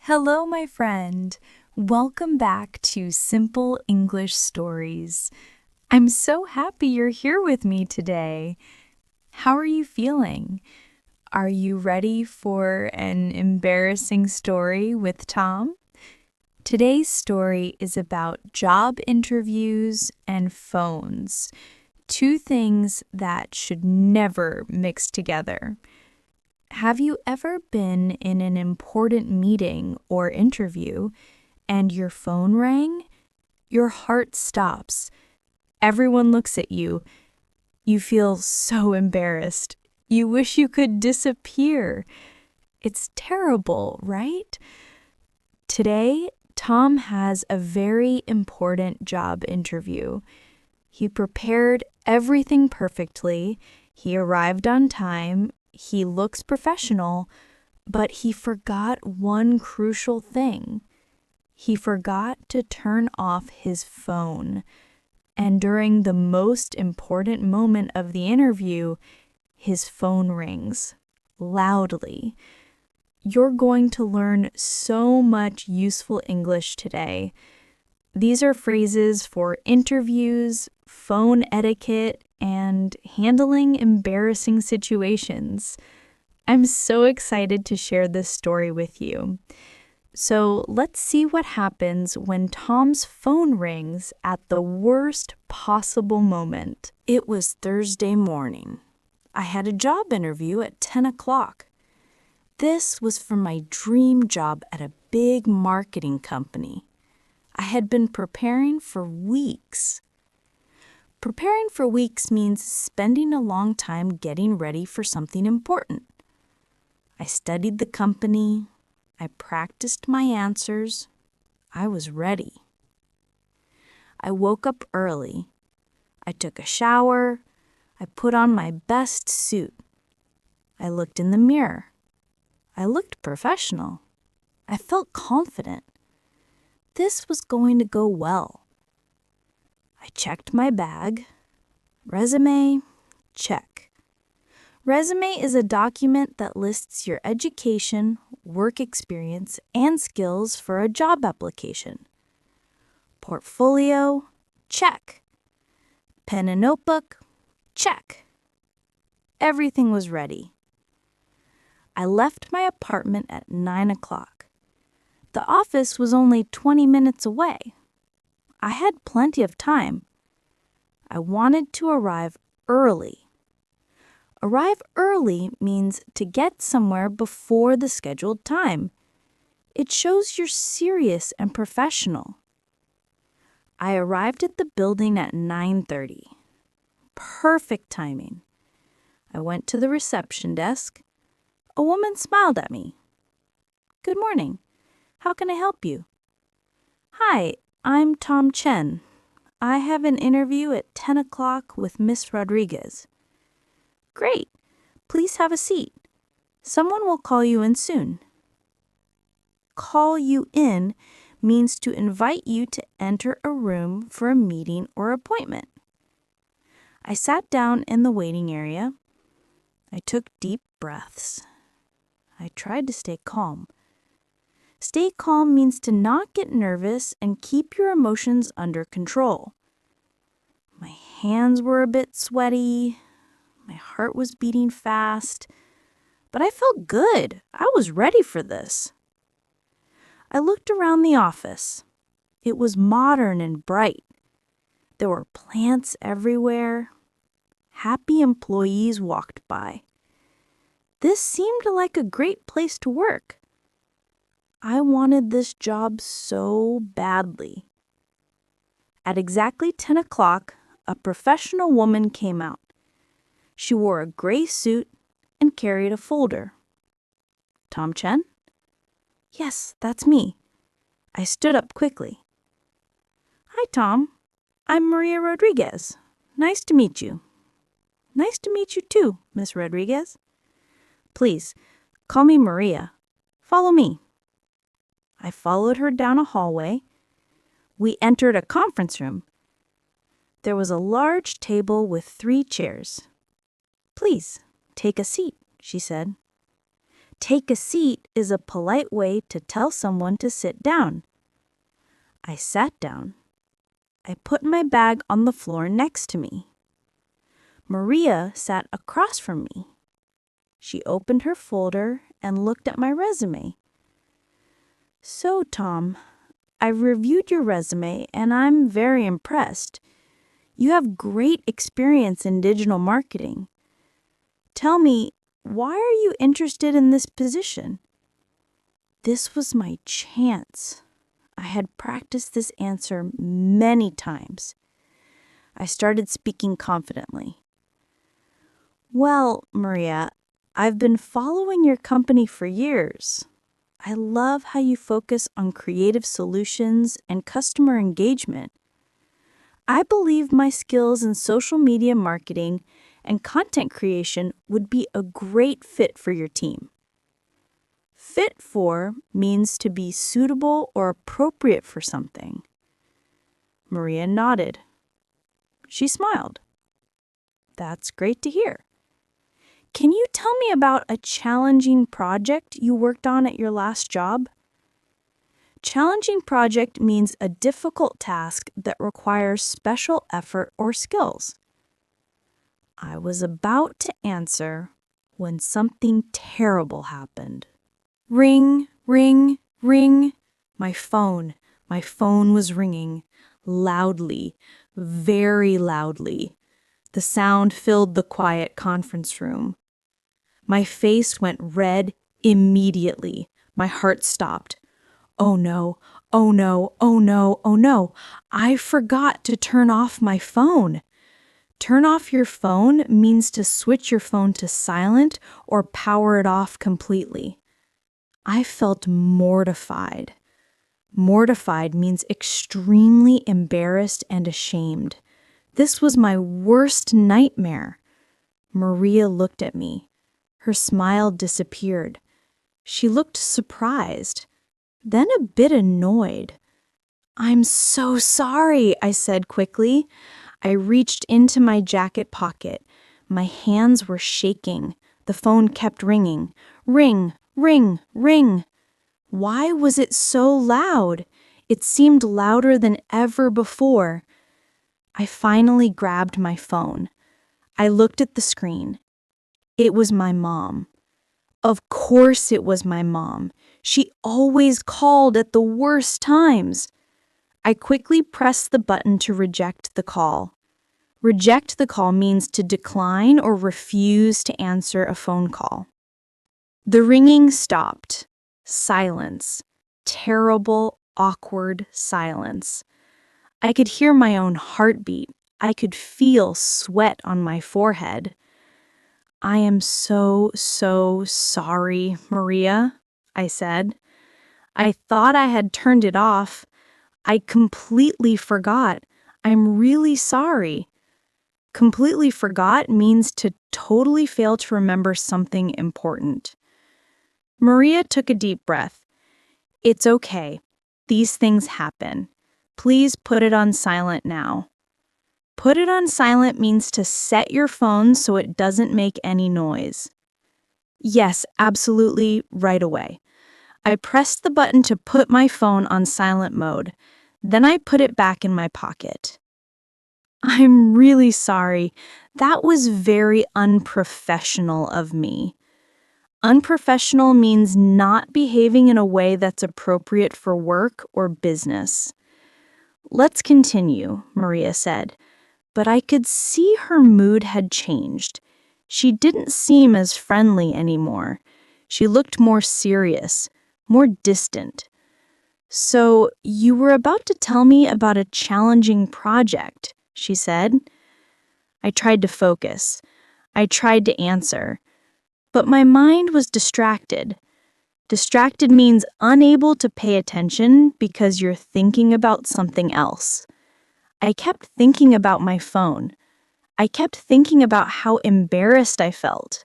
Hello, my friend. Welcome back to Simple English Stories. I'm so happy you're here with me today. How are you feeling? Are you ready for an embarrassing story with Tom? Today's story is about job interviews and phones, two things that should never mix together. Have you ever been in an important meeting or interview and your phone rang? Your heart stops. Everyone looks at you. You feel so embarrassed. You wish you could disappear. It's terrible, right? Today, Tom has a very important job interview. He prepared everything perfectly. He arrived on time. He looks professional, but he forgot one crucial thing. He forgot to turn off his phone. And during the most important moment of the interview, his phone rings loudly. You're going to learn so much useful English today. These are phrases for interviews, phone etiquette, and handling embarrassing situations. I'm so excited to share this story with you. So let's see what happens when Tom's phone rings at the worst possible moment. It was Thursday morning. I had a job interview at 10 o'clock. This was for my dream job at a big marketing company. I had been preparing for weeks. Preparing for weeks means spending a long time getting ready for something important. I studied the company. I practiced my answers. I was ready. I woke up early. I took a shower. I put on my best suit. I looked in the mirror. I looked professional. I felt confident. This was going to go well. I checked my bag. Resume, check. Resume is a document that lists your education, work experience, and skills for a job application. Portfolio, check. Pen and notebook, check. Everything was ready. I left my apartment at 9 o'clock. The office was only 20 minutes away. I had plenty of time. I wanted to arrive early. Arrive early means to get somewhere before the scheduled time. It shows you're serious and professional. I arrived at the building at 9:30. Perfect timing. I went to the reception desk. A woman smiled at me. "Good morning. How can I help you?" "Hi, I'm Tom Chen. I have an interview at 10 o'clock with Miss Rodriguez." "Great. Please have a seat. Someone will call you in soon." Call you in means to invite you to enter a room for a meeting or appointment. I sat down in the waiting area. I took deep breaths. I tried to stay calm. Stay calm means to not get nervous and keep your emotions under control. My hands were a bit sweaty. My heart was beating fast. But I felt good. I was ready for this. I looked around the office. It was modern and bright. There were plants everywhere. Happy employees walked by. This seemed like a great place to work. I wanted this job so badly. At exactly 10 o'clock, a professional woman came out. She wore a gray suit and carried a folder. "Tom Chen?" "Yes, that's me." I stood up quickly. "Hi, Tom. I'm Maria Rodriguez. Nice to meet you." "Nice to meet you too, Miss Rodriguez." "Please, call me Maria. Follow me." I followed her down a hallway. We entered a conference room. There was a large table with 3 chairs. "Please, take a seat," she said. Take a seat is a polite way to tell someone to sit down. I sat down. I put my bag on the floor next to me. Maria sat across from me. She opened her folder and looked at my resume. So, Tom, I've reviewed your resume and I'm very impressed. You have great experience in digital marketing. Tell me, why are you interested in this position? This was my chance. I had practiced this answer many times. I started speaking confidently. Well, Maria, I've been following your company for years. I love how you focus on creative solutions and customer engagement. I believe my skills in social media marketing and content creation would be a great fit for your team. Fit for means to be suitable or appropriate for something. Maria nodded. She smiled. That's great to hear. Can you tell me about a challenging project you worked on at your last job? Challenging project means a difficult task that requires special effort or skills. I was about to answer when something terrible happened. Ring, ring, ring. My phone was ringing, loudly, very loudly. The sound filled the quiet conference room. My face went red immediately. My heart stopped. Oh no, oh no, oh no, oh no. I forgot to turn off my phone. Turn off your phone means to switch your phone to silent or power it off completely. I felt mortified. Mortified means extremely embarrassed and ashamed. This was my worst nightmare. Maria looked at me. Her smile disappeared. She looked surprised, then a bit annoyed. I'm so sorry, I said quickly. I reached into my jacket pocket. My hands were shaking. The phone kept ringing. Ring, ring, ring. Why was it so loud? It seemed louder than ever before. I finally grabbed my phone. I looked at the screen. It was my mom. Of course it was my mom. She always called at the worst times. I quickly pressed the button to reject the call. Reject the call means to decline or refuse to answer a phone call. The ringing stopped. Silence. Terrible, awkward silence. I could hear my own heartbeat. I could feel sweat on my forehead. I am so sorry, Maria, I said. I thought I had turned it off. I completely forgot. I'm really sorry. Completely forgot means to totally fail to remember something important. Maria took a deep breath. It's okay. These things happen. Please put it on silent now. Put it on silent means to set your phone so it doesn't make any noise. Yes, absolutely, right away. I pressed the button to put my phone on silent mode. Then I put it back in my pocket. I'm really sorry. That was very unprofessional of me. Unprofessional means not behaving in a way that's appropriate for work or business. Let's continue, Maria said, but I could see her mood had changed. She didn't seem as friendly anymore. She looked more serious, more distant. So, you were about to tell me about a challenging project, she said. I tried to focus. I tried to answer. But my mind was distracted. Distracted means unable to pay attention because you're thinking about something else. I kept thinking about my phone. I kept thinking about how embarrassed I felt.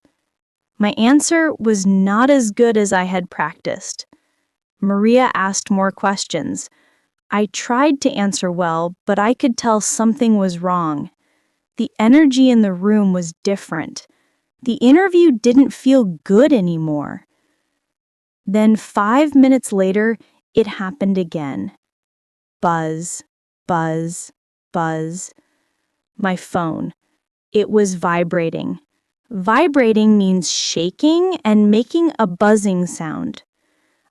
My answer was not as good as I had practiced. Maria asked more questions. I tried to answer well, but I could tell something was wrong. The energy in the room was different. The interview didn't feel good anymore. Then 5 minutes later, it happened again. Buzz, buzz, buzz. My phone. It was vibrating. Vibrating means shaking and making a buzzing sound.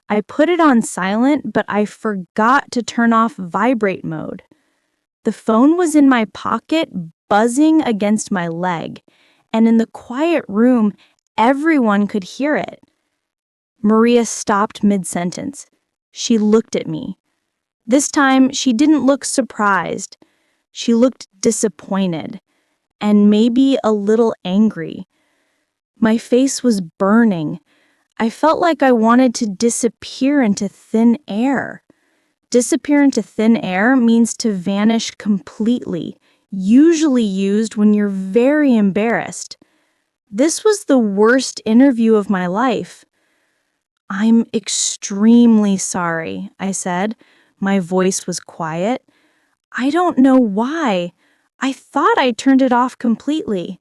I put it on silent, but I forgot to turn off vibrate mode. The phone was in my pocket, buzzing against my leg, and in the quiet room, everyone could hear it. Maria stopped mid-sentence. She looked at me. This time, she didn't look surprised. She looked disappointed and maybe a little angry. My face was burning. I felt like I wanted to disappear into thin air. Disappear into thin air means to vanish completely, usually used when you're very embarrassed. This was the worst interview of my life. "I'm extremely sorry," I said. My voice was quiet. "I don't know why. I thought I turned it off completely."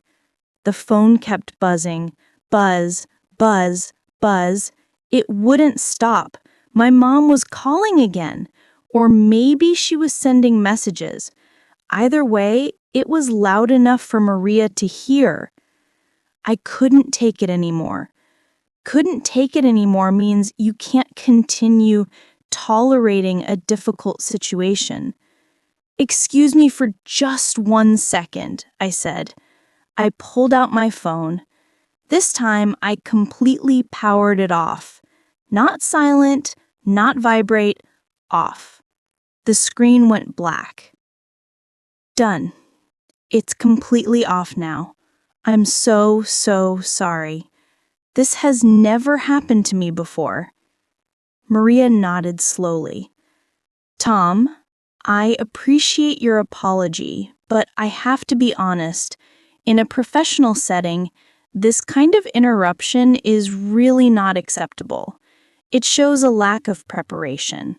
The phone kept buzzing. Buzz, buzz, buzz. It wouldn't stop. My mom was calling again. Or maybe she was sending messages. Either way, it was loud enough for Maria to hear. I couldn't take it anymore. Couldn't take it anymore means you can't continue tolerating a difficult situation. "Excuse me for just 1 second," I said. I pulled out my phone. This time, I completely powered it off. Not silent, not vibrate, off. The screen went black. Done. It's completely off now. I'm so sorry. This has never happened to me before. Maria nodded slowly. "Tom, I appreciate your apology, but I have to be honest. In a professional setting, this kind of interruption is really not acceptable. It shows a lack of preparation."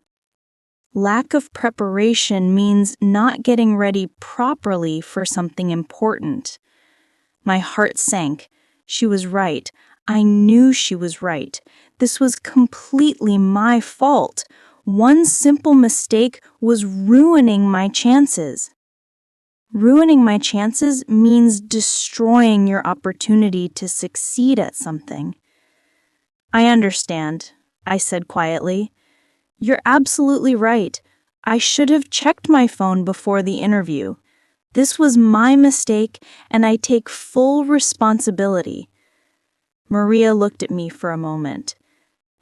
Lack of preparation means not getting ready properly for something important. My heart sank. She was right. I knew she was right. This was completely my fault. One simple mistake was ruining my chances. Ruining my chances means destroying your opportunity to succeed at something. "I understand," I said quietly. "You're absolutely right. I should have checked my phone before the interview. This was my mistake, and I take full responsibility." Maria looked at me for a moment.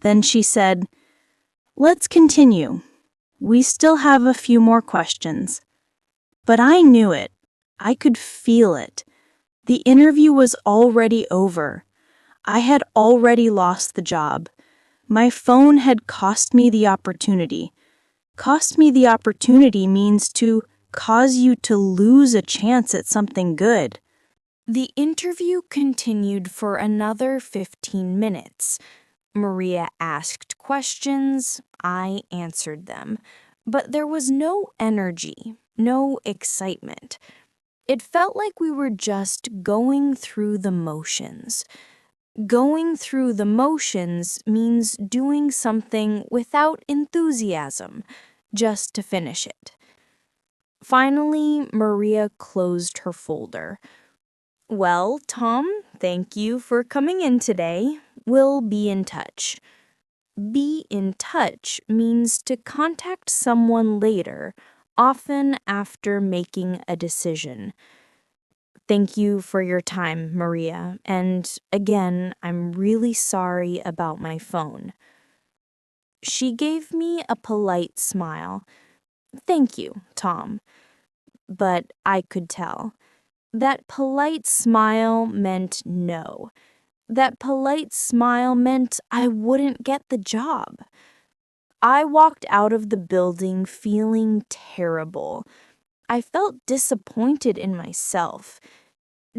Then she said, "Let's continue. We still have a few more questions." But I knew it. I could feel it. The interview was already over. I had already lost the job. My phone had cost me the opportunity. Cost me the opportunity means to cause you to lose a chance at something good. The interview continued for another 15 minutes. Maria asked questions, I answered them, but there was no energy, no excitement. It felt like we were just going through the motions. Going through the motions means doing something without enthusiasm, just to finish it. Finally, Maria closed her folder. "Well, Tom, thank you for coming in today. We'll be in touch." Be in touch means to contact someone later, often after making a decision. Thank you for your time, Maria, and again, I'm really sorry about my phone. She gave me a polite smile. "Thank you, Tom." But I could tell. That polite smile meant no. That polite smile meant I wouldn't get the job. I walked out of the building feeling terrible. I felt disappointed in myself.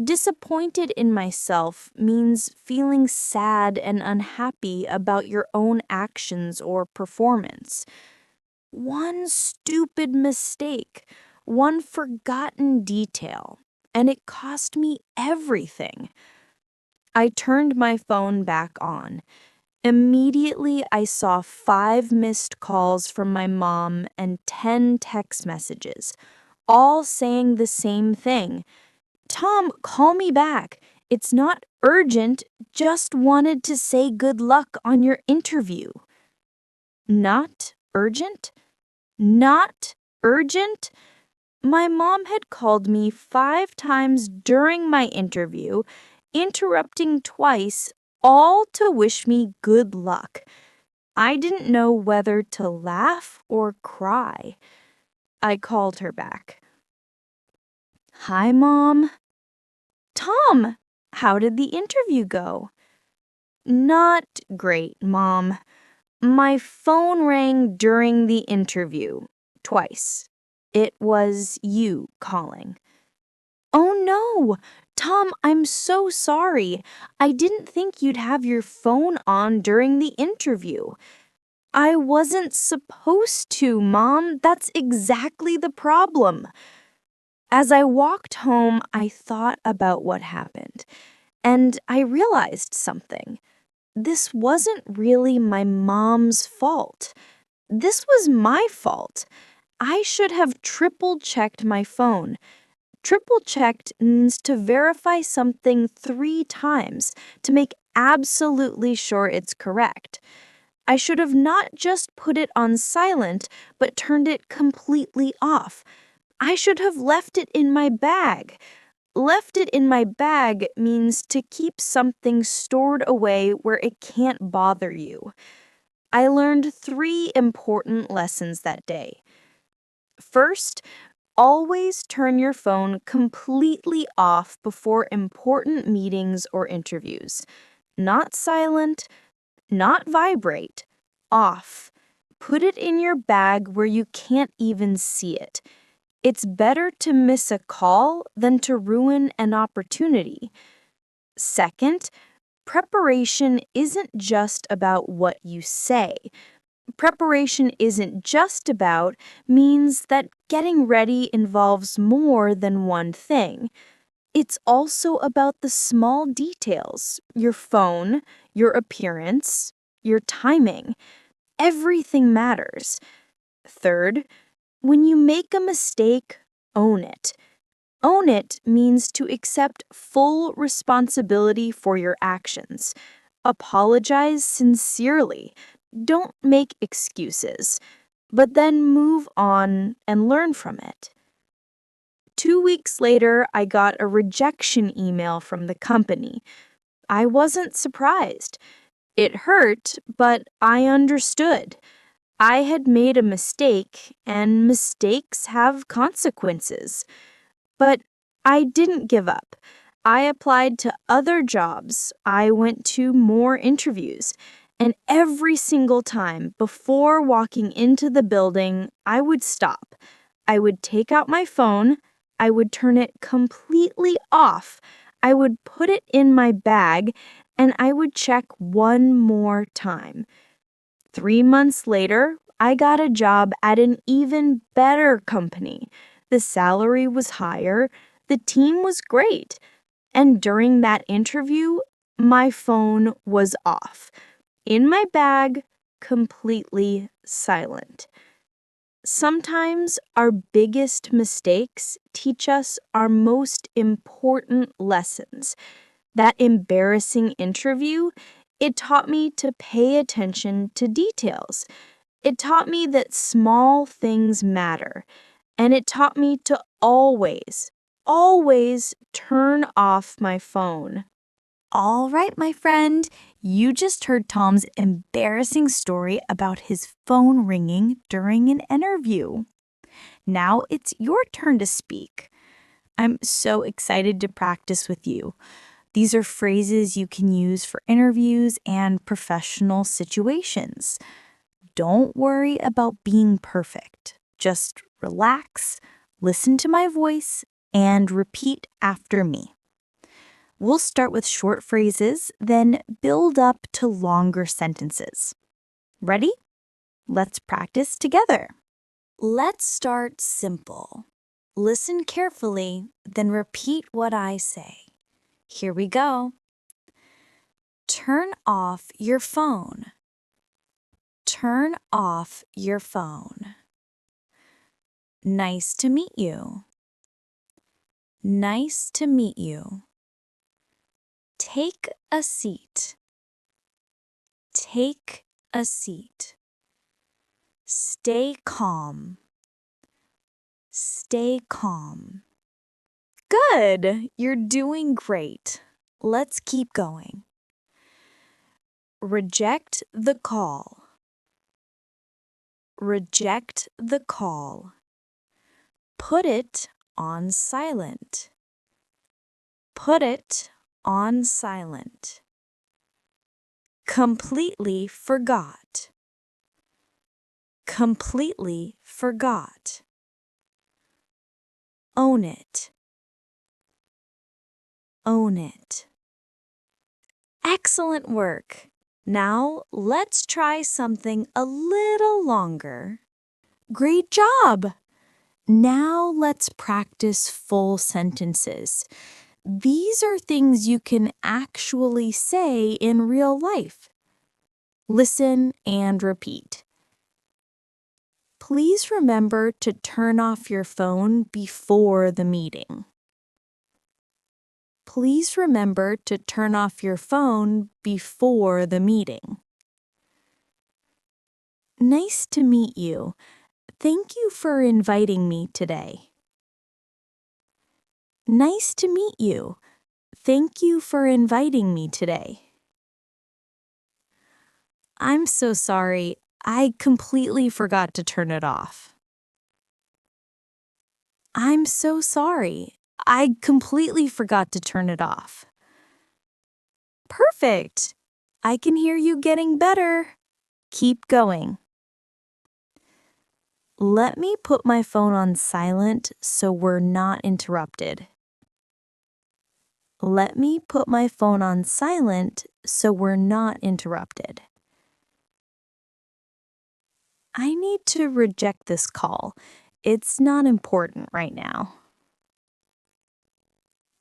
Disappointed in myself means feeling sad and unhappy about your own actions or performance. One stupid mistake, one forgotten detail, and it cost me everything. I turned my phone back on. Immediately, I saw 5 missed calls from my mom and 10 text messages, all saying the same thing. Tom, call me back. It's not urgent, just wanted to say good luck on your interview. Not urgent? Not urgent? My mom had called me 5 times during my interview, interrupting twice, all to wish me good luck. I didn't know whether to laugh or cry. I called her back. Hi, Mom. Tom, how did the interview go? Not great, Mom. My phone rang during the interview, twice. It was you calling. Oh no! Tom, I'm so sorry. I didn't think you'd have your phone on during the interview. I wasn't supposed to, Mom. That's exactly the problem. As I walked home, I thought about what happened, and I realized something. This wasn't really my mom's fault. This was my fault. I should have triple-checked my phone. Triple-checked means to verify something 3 times to make absolutely sure it's correct. I should have not just put it on silent, but turned it completely off. I should have left it in my bag. Left it in my bag means to keep something stored away where it can't bother you. I learned 3 important lessons that day. First, always turn your phone completely off before important meetings or interviews. Not silent, not vibrate, off. Put it in your bag where you can't even see it. It's better to miss a call than to ruin an opportunity. Second, preparation isn't just about what you say. Preparation isn't just about means that getting ready involves more than one thing. It's also about the small details, your phone, your appearance, your timing. Everything matters. Third, when you make a mistake, own it. Own it means to accept full responsibility for your actions. Apologize sincerely. Don't make excuses, but then move on and learn from it. 2 weeks later, I got a rejection email from the company. I wasn't surprised. It hurt, but I understood. I had made a mistake, and mistakes have consequences. But I didn't give up. I applied to other jobs. I went to more interviews. And every single time before walking into the building, I would stop. I would take out my phone. I would turn it completely off. I would put it in my bag, and I would check one more time. 3 months later, I got a job at an even better company. The salary was higher, the team was great, and during that interview, my phone was off. In my bag, completely silent. Sometimes our biggest mistakes teach us our most important lessons. That embarrassing interview, it taught me to pay attention to details. It taught me that small things matter. And it taught me to always turn off my phone. All right, my friend, you just heard Tom's embarrassing story about his phone ringing during an interview. Now it's your turn to speak. I'm so excited to practice with you. These are phrases you can use for interviews and professional situations. Don't worry about being perfect. Just relax, listen to my voice, and repeat after me. We'll start with short phrases, then build up to longer sentences. Ready? Let's practice together. Let's start simple. Listen carefully, then repeat what I say. Here we go. Turn off your phone. Turn off your phone. Nice to meet you. Nice to meet you. Take a seat. Take a seat. Stay calm. Stay calm. Good! You're doing great. Let's keep going. Reject the call. Reject the call. Put it on silent. Put it on silent. Completely forgot. Completely forgot. Own it. Own it. Excellent work. Now let's try something a little longer. Great job! Now let's practice full sentences. These are things you can actually say in real life. Listen and repeat. Please remember to turn off your phone before the meeting. Please remember to turn off your phone before the meeting. Nice to meet you. Thank you for inviting me today. Nice to meet you. Thank you for inviting me today. I'm so sorry. I completely forgot to turn it off. I'm so sorry. I completely forgot to turn it off. Perfect. I can hear you getting better. Keep going. Let me put my phone on silent so we're not interrupted. Let me put my phone on silent so we're not interrupted. I need to reject this call. It's not important right now.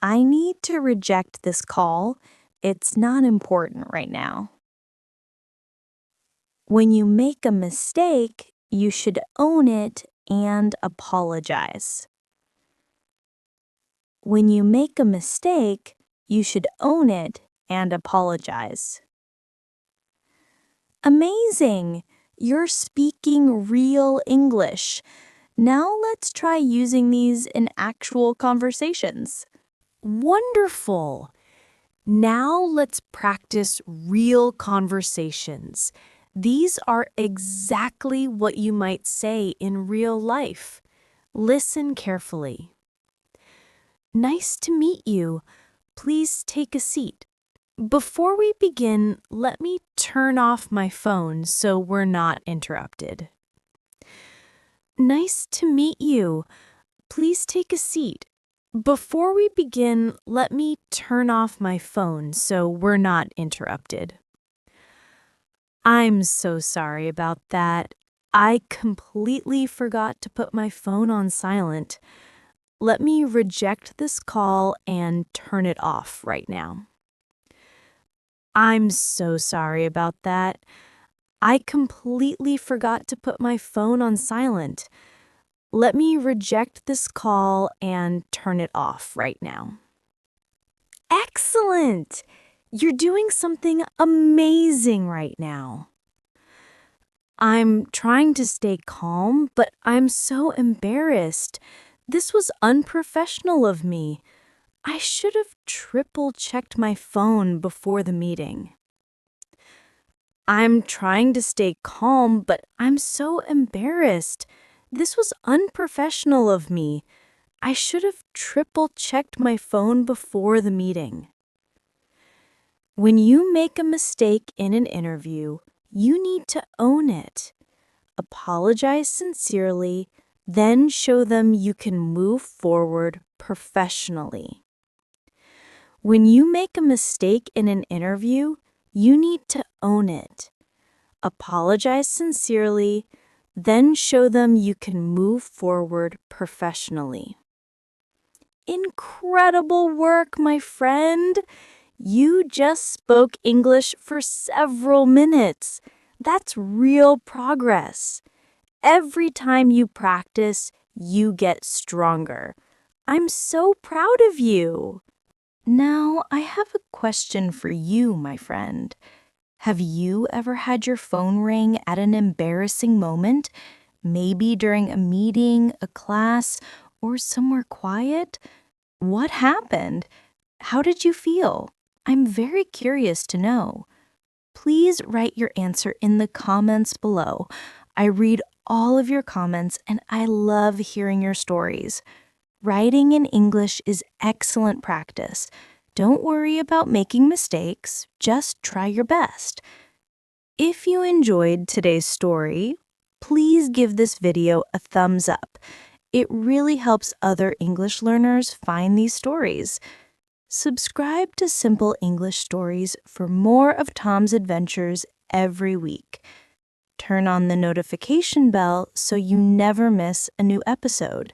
I need to reject this call. It's not important right now. When you make a mistake, you should own it and apologize. When you make a mistake, you should own it and apologize. Amazing! You're speaking real English. Now let's try using these in actual conversations. Wonderful! Now let's practice real conversations. These are exactly what you might say in real life. Listen carefully. Nice to meet you. Please take a seat. Before we begin, let me turn off my phone so we're not interrupted. Nice to meet you. Please take a seat. Before we begin, let me turn off my phone so we're not interrupted. I'm so sorry about that. I completely forgot to put my phone on silent. Let me reject this call and turn it off right now. I'm so sorry about that. I completely forgot to put my phone on silent. Let me reject this call and turn it off right now. Excellent! You're doing something amazing right now. I'm trying to stay calm, but I'm so embarrassed. This was unprofessional of me. I should have triple-checked my phone before the meeting. I'm trying to stay calm, but I'm so embarrassed. This was unprofessional of me. I should have triple-checked my phone before the meeting. When you make a mistake in an interview, you need to own it. Apologize sincerely, then show them you can move forward professionally. When you make a mistake in an interview, you need to own it. Apologize sincerely, then show them you can move forward professionally. Incredible work, my friend! You just spoke English for several minutes. That's real progress. Every time you practice, you get stronger. I'm so proud of you. Now, I have a question for you, my friend. Have you ever had your phone ring at an embarrassing moment? Maybe during a meeting, a class, or somewhere quiet? What happened? How did you feel? I'm very curious to know. Please write your answer in the comments below. I read all of your comments and I love hearing your stories. Writing in English is excellent practice. Don't worry about making mistakes, just try your best. If you enjoyed today's story, please give this video a thumbs up. It really helps other English learners find these stories. Subscribe to Simple English Stories for more of Tom's adventures every week. Turn on the notification bell so you never miss a new episode.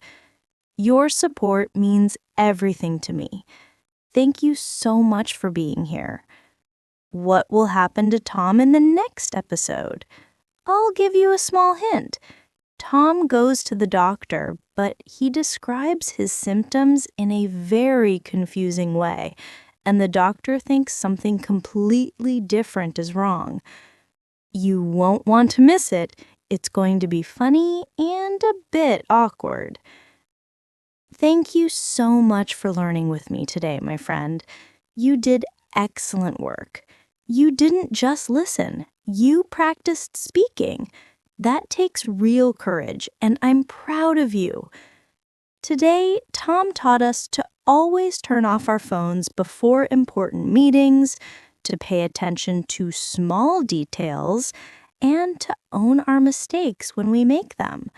Your support means everything to me. Thank you so much for being here. What will happen to Tom in the next episode? I'll give you a small hint. Tom goes to the doctor, but he describes his symptoms in a very confusing way, and the doctor thinks something completely different is wrong. You won't want to miss it. It's going to be funny and a bit awkward. Thank you so much for learning with me today, my friend. You did excellent work. You didn't just listen. You practiced speaking. That takes real courage, and I'm proud of you. Today, Tom taught us to always turn off our phones before important meetings, to pay attention to small details, and to own our mistakes when we make them.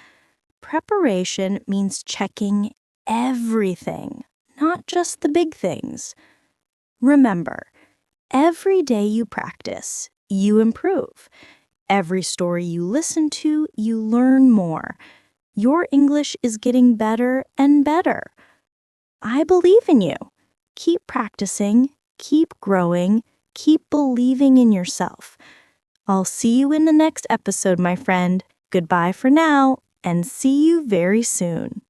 Preparation means checking everything, not just the big things. Remember, every day you practice, you improve. Every story you listen to, you learn more. Your English is getting better and better. I believe in you. Keep practicing, keep growing, keep believing in yourself. I'll see you in the next episode, my friend. Goodbye for now, and see you very soon.